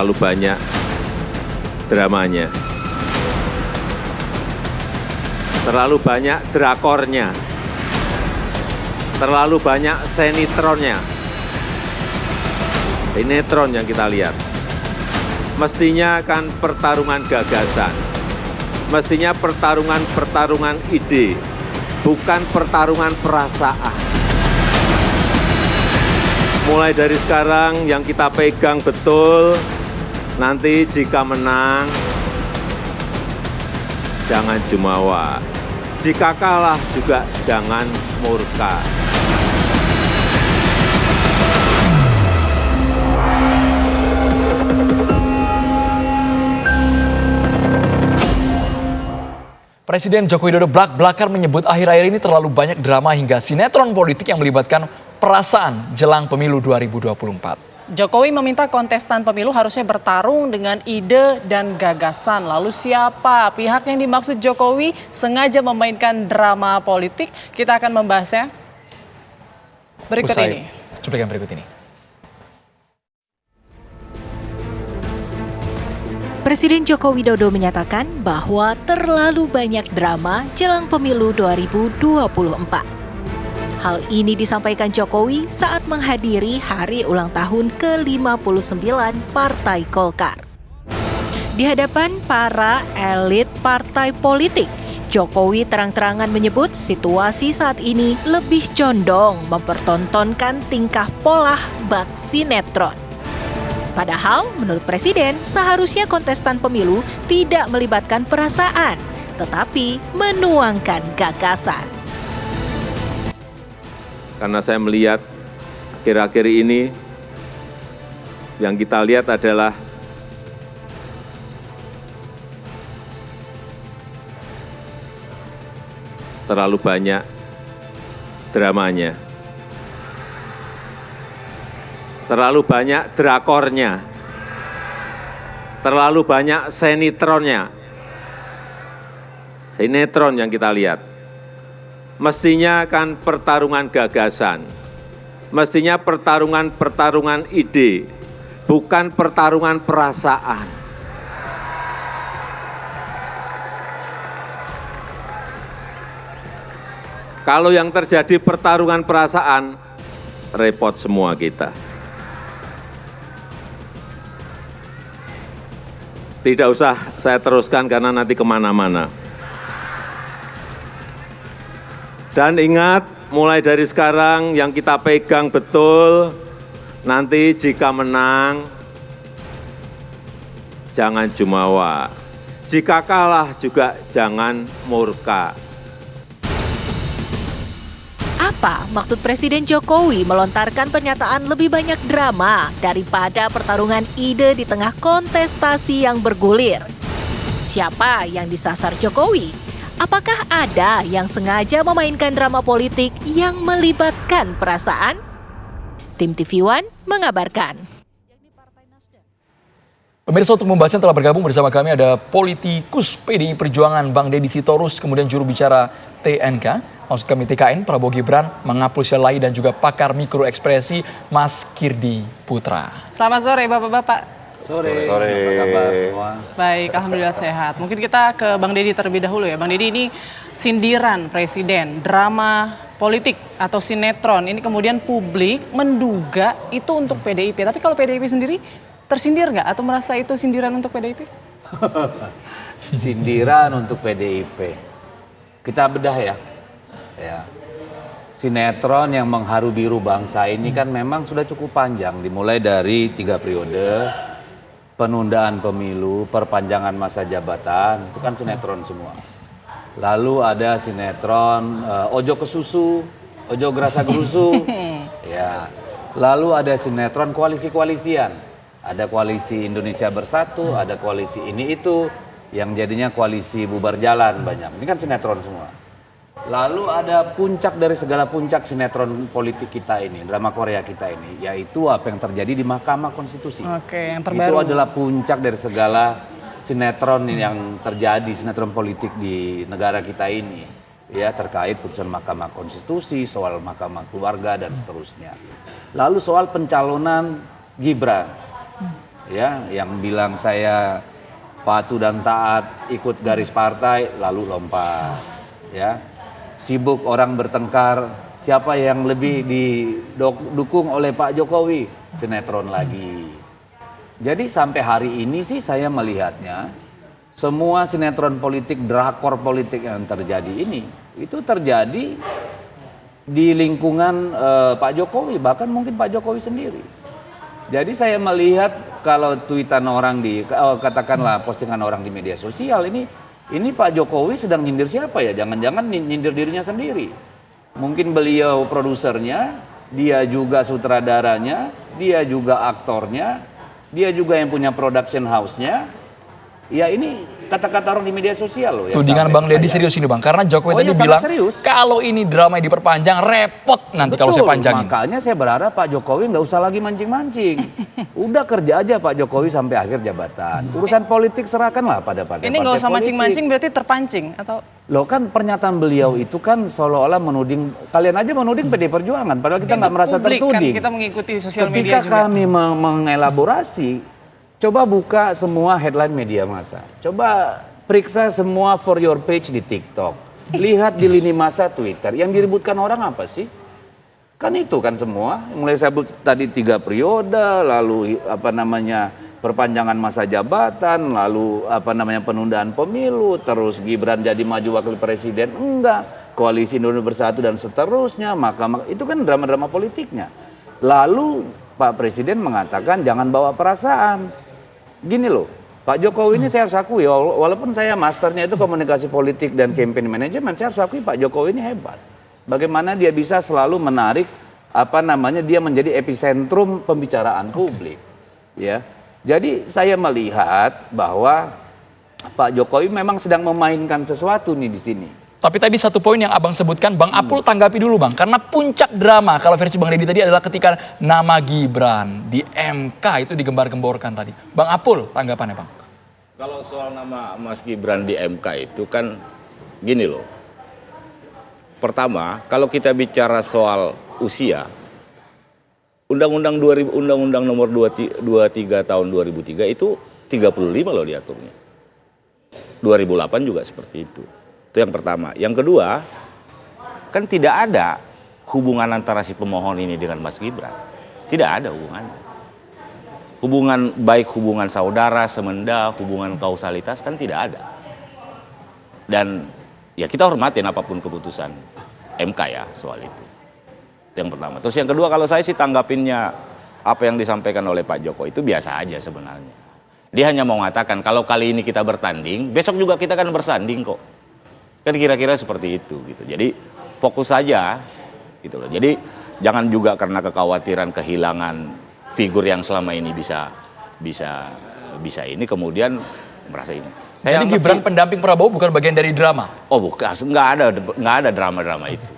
terlalu banyak dramanya, terlalu banyak drakornya, terlalu banyak sinetronnya. Sinetron yang kita lihat. Mestinya kan pertarungan gagasan, mestinya pertarungan ide, bukan pertarungan perasaan. Mulai dari sekarang yang kita pegang betul, nanti jika menang, jangan jumawa. Jika kalah juga jangan murka. Presiden Joko Widodo blak-blakan menyebut akhir-akhir ini terlalu banyak drama hingga sinetron politik yang melibatkan perasaan jelang pemilu 2024. Jokowi meminta kontestan pemilu harusnya bertarung dengan ide dan gagasan. Lalu siapa pihak yang dimaksud Jokowi sengaja memainkan drama politik? Kita akan membahasnya berikut ini. Cuplikan berikut ini. Presiden Joko Widodo menyatakan bahwa terlalu banyak drama jelang pemilu 2024. Hal ini disampaikan Jokowi saat menghadiri hari ulang tahun ke-59 Partai Golkar. Di hadapan para elit partai politik, Jokowi terang-terangan menyebut situasi saat ini lebih condong mempertontonkan tingkah pola bak sinetron. Padahal menurut Presiden, seharusnya kontestan pemilu tidak melibatkan perasaan, tetapi menuangkan gagasan. Karena saya melihat akhir-akhir ini yang kita lihat adalah terlalu banyak dramanya, terlalu banyak drakornya, terlalu banyak sinetronnya. Sinetron yang kita lihat. Mestinya kan pertarungan gagasan, mestinya pertarungan ide, bukan pertarungan perasaan. Kalau yang terjadi pertarungan perasaan, repot semua kita. Tidak usah saya teruskan karena nanti kemana-mana. Dan ingat, mulai dari sekarang yang kita pegang betul, nanti jika menang, jangan jumawa. Jika kalah juga jangan murka. Apa maksud Presiden Jokowi melontarkan pernyataan lebih banyak drama daripada pertarungan ide di tengah kontestasi yang bergulir? Siapa yang disasar Jokowi? Apakah ada yang sengaja memainkan drama politik yang melibatkan perasaan? Tim TV One mengabarkan. Pemirsa, untuk membahasnya telah bergabung bersama kami ada politikus PDI Perjuangan Bang Deddy Sitorus, kemudian juru bicara TNK, maksud kami TKN, Prabowo Gibran, Mangapul Syalai, dan juga pakar mikro ekspresi Mas Kirdi Putra. Selamat sore Bapak-Bapak. Sore. Apa kabar semua? Baik, alhamdulillah sehat. Mungkin kita ke Bang Deddy terlebih dahulu ya. Bang Deddy, ini sindiran Presiden, drama politik atau sinetron. Ini kemudian publik menduga itu untuk PDIP. Tapi kalau PDIP sendiri tersindir nggak? Atau merasa itu sindiran untuk PDIP? Sindiran untuk PDIP. Kita bedah ya. Sinetron yang mengharu biru bangsa ini kan memang sudah cukup panjang. Dimulai dari 3 periode. Penundaan pemilu, perpanjangan masa jabatan, itu kan sinetron semua. Lalu ada sinetron ojo ke susu, ojo gerasa gerusu. Ya. Lalu ada sinetron koalisi-koalisian. Ada koalisi Indonesia Bersatu, ada koalisi ini itu yang jadinya koalisi bubar jalan banyak. Ini kan sinetron semua. Lalu ada puncak dari segala puncak sinetron politik kita ini, drama Korea kita ini, yaitu apa yang terjadi di Mahkamah Konstitusi. Oke, yang terbaru. Itu adalah puncak dari segala sinetron yang terjadi, sinetron politik di negara kita ini. Ya, terkait putusan Mahkamah Konstitusi, soal Mahkamah Keluarga dan seterusnya. Lalu soal pencalonan Gibran. ya, yang bilang saya patuh dan taat, ikut garis partai, lalu lompat, ya. Sibuk orang bertengkar, siapa yang lebih didukung oleh Pak Jokowi, sinetron lagi. Jadi sampai hari ini sih saya melihatnya, semua sinetron politik, drakor politik yang terjadi ini, itu terjadi di lingkungan Pak Jokowi, bahkan mungkin Pak Jokowi sendiri. Jadi saya melihat kalau tweetan orang katakanlah postingan orang di media sosial ini Pak Jokowi sedang nyindir siapa ya? Jangan-jangan nyindir dirinya sendiri. Mungkin beliau produsernya, dia juga sutradaranya, dia juga aktornya, dia juga yang punya production house-nya. Ya ini kata-kata orang di media sosial loh. Tudingan Bang Deddy serius ini Bang, karena Jokowi tadi bilang kalau ini drama yang diperpanjang repot nanti kalau saya panjangin. Makanya saya berharap Pak Jokowi nggak usah lagi mancing-mancing. Udah kerja aja Pak Jokowi sampai akhir jabatan. Urusan politik serahkanlah pada partai-partai Ini nggak usah mancing-mancing berarti terpancing atau? Loh kan pernyataan beliau itu kan seolah-olah menuding, kalian aja menuding PD Perjuangan, padahal kita nggak merasa tertuding. Kan kita mengikuti sosial media juga. Ketika kami mengelaborasi, coba buka semua headline media massa. Coba periksa semua For Your Page di TikTok. Lihat di lini masa Twitter. Yang diributkan orang apa sih? Kan itu kan semua. Mulai saya sebut tadi 3 periode, lalu perpanjangan masa jabatan, lalu penundaan pemilu, terus Gibran jadi maju wakil presiden. Enggak. Koalisi Indonesia Bersatu dan seterusnya. Itu kan drama-drama politiknya. Lalu Pak Presiden mengatakan jangan bawa perasaan. Gini loh, Pak Jokowi ini saya harus akui, walaupun saya masternya itu komunikasi politik dan campaign management, saya harus akui Pak Jokowi ini hebat. Bagaimana dia bisa selalu menarik, dia menjadi epicentrum pembicaraan publik. Ya, jadi saya melihat bahwa Pak Jokowi memang sedang memainkan sesuatu nih di sini. Tapi tadi satu poin yang Abang sebutkan, Bang Apul tanggapi dulu Bang. Karena puncak drama, kalau versi Bang Deddy tadi adalah ketika nama Gibran di MK itu digembar-gemborkan tadi. Bang Apul, tanggapannya Bang? Kalau soal nama Mas Gibran di MK itu kan gini loh. Pertama, kalau kita bicara soal usia, Undang-Undang nomor 23 tahun 2003 itu 35 loh diaturnya. 2008 juga seperti itu. Itu yang pertama. Yang kedua, kan tidak ada hubungan antara si pemohon ini dengan Mas Gibran. Tidak ada hubungannya. Hubungan saudara, semenda, hubungan kausalitas kan tidak ada. Dan ya kita hormatin apapun keputusan MK ya soal itu. Itu yang pertama. Terus yang kedua, kalau saya sih tanggapinnya apa yang disampaikan oleh Pak Jokowi itu biasa aja sebenarnya. Dia hanya mau mengatakan kalau kali ini kita bertanding, besok juga kita kan bersanding kok. Kan kira-kira seperti itu gitu. Jadi fokus saja gitu loh. Jadi jangan juga karena kekhawatiran kehilangan figur yang selama ini bisa ini kemudian merasa ini. Jadi Gibran pendamping Prabowo bukan bagian dari drama? Oh bukan, nggak ada drama-drama itu.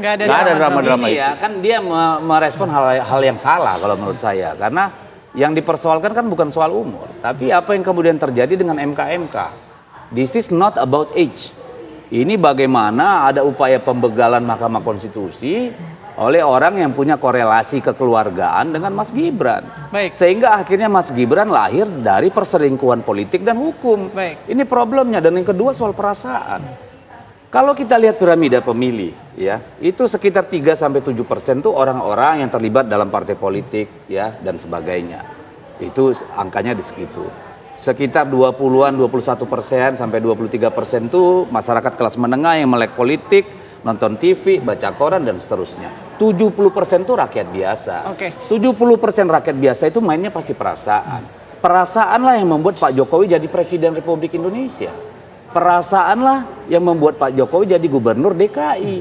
Nggak ada drama-drama itu. Ya, kan dia merespon hal yang salah kalau menurut saya. Karena yang dipersoalkan kan bukan soal umur. Tapi apa yang kemudian terjadi dengan MK-MK. This is not about age. Ini bagaimana ada upaya pembegalan Mahkamah Konstitusi oleh orang yang punya korelasi kekeluargaan dengan Mas Gibran. Baik. Sehingga akhirnya Mas Gibran lahir dari perselingkuhan politik dan hukum. Baik. Ini problemnya. Dan yang kedua soal perasaan. Kalau kita lihat piramida pemilih, ya, itu sekitar 3-7% tuh orang-orang yang terlibat dalam partai politik, ya, dan sebagainya. Itu angkanya di segitu. Sekitar 20-an, 21% sampai 23% tuh masyarakat kelas menengah yang melek politik, nonton TV, baca koran dan seterusnya. 70% tuh rakyat biasa. Oke. 70% rakyat biasa itu mainnya pasti perasaan. Perasaanlah yang membuat Pak Jokowi jadi Presiden Republik Indonesia. Perasaanlah yang membuat Pak Jokowi jadi Gubernur DKI.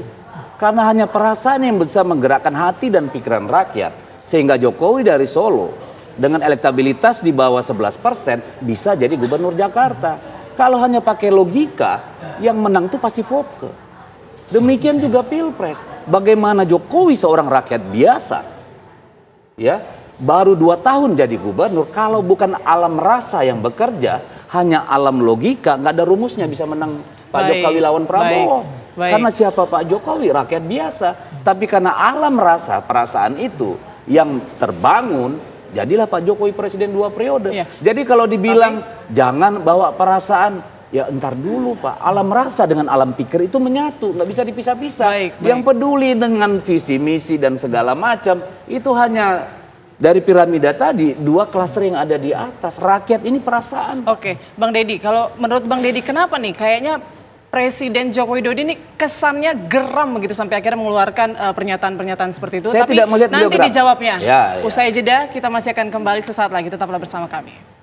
Karena hanya perasaan yang bisa menggerakkan hati dan pikiran rakyat. Sehingga Jokowi dari Solo dengan elektabilitas di bawah 11% bisa jadi Gubernur Jakarta. Kalau hanya pakai logika, yang menang itu pasti Foke. Demikian juga Pilpres. Bagaimana Jokowi seorang rakyat biasa, ya, baru 2 tahun jadi gubernur, kalau bukan alam rasa yang bekerja, hanya alam logika, nggak ada rumusnya bisa menang Pak Jokowi lawan Prabowo. Baik. Karena siapa Pak Jokowi? Rakyat biasa. Tapi karena alam rasa, perasaan itu yang terbangun, jadilah Pak Jokowi presiden 2 periode. Iya. Jadi kalau dibilang jangan bawa perasaan, ya entar dulu Pak, alam rasa dengan alam pikir itu menyatu, nggak bisa dipisah-pisah. Baik, Yang peduli dengan visi misi dan segala macam itu hanya dari piramida tadi, 2 klaster yang ada di atas. Rakyat ini perasaan. Oke, Bang Deddy, kalau menurut Bang Deddy kenapa nih kayaknya Presiden Joko Widodo ini kesannya geram begitu sampai akhirnya mengeluarkan pernyataan-pernyataan seperti itu. Saya Tapi tidak melihat beliau nanti geram. dijawabnya. Ya, ya. Usai jeda kita masih akan kembali sesaat lagi. Tetaplah bersama kami.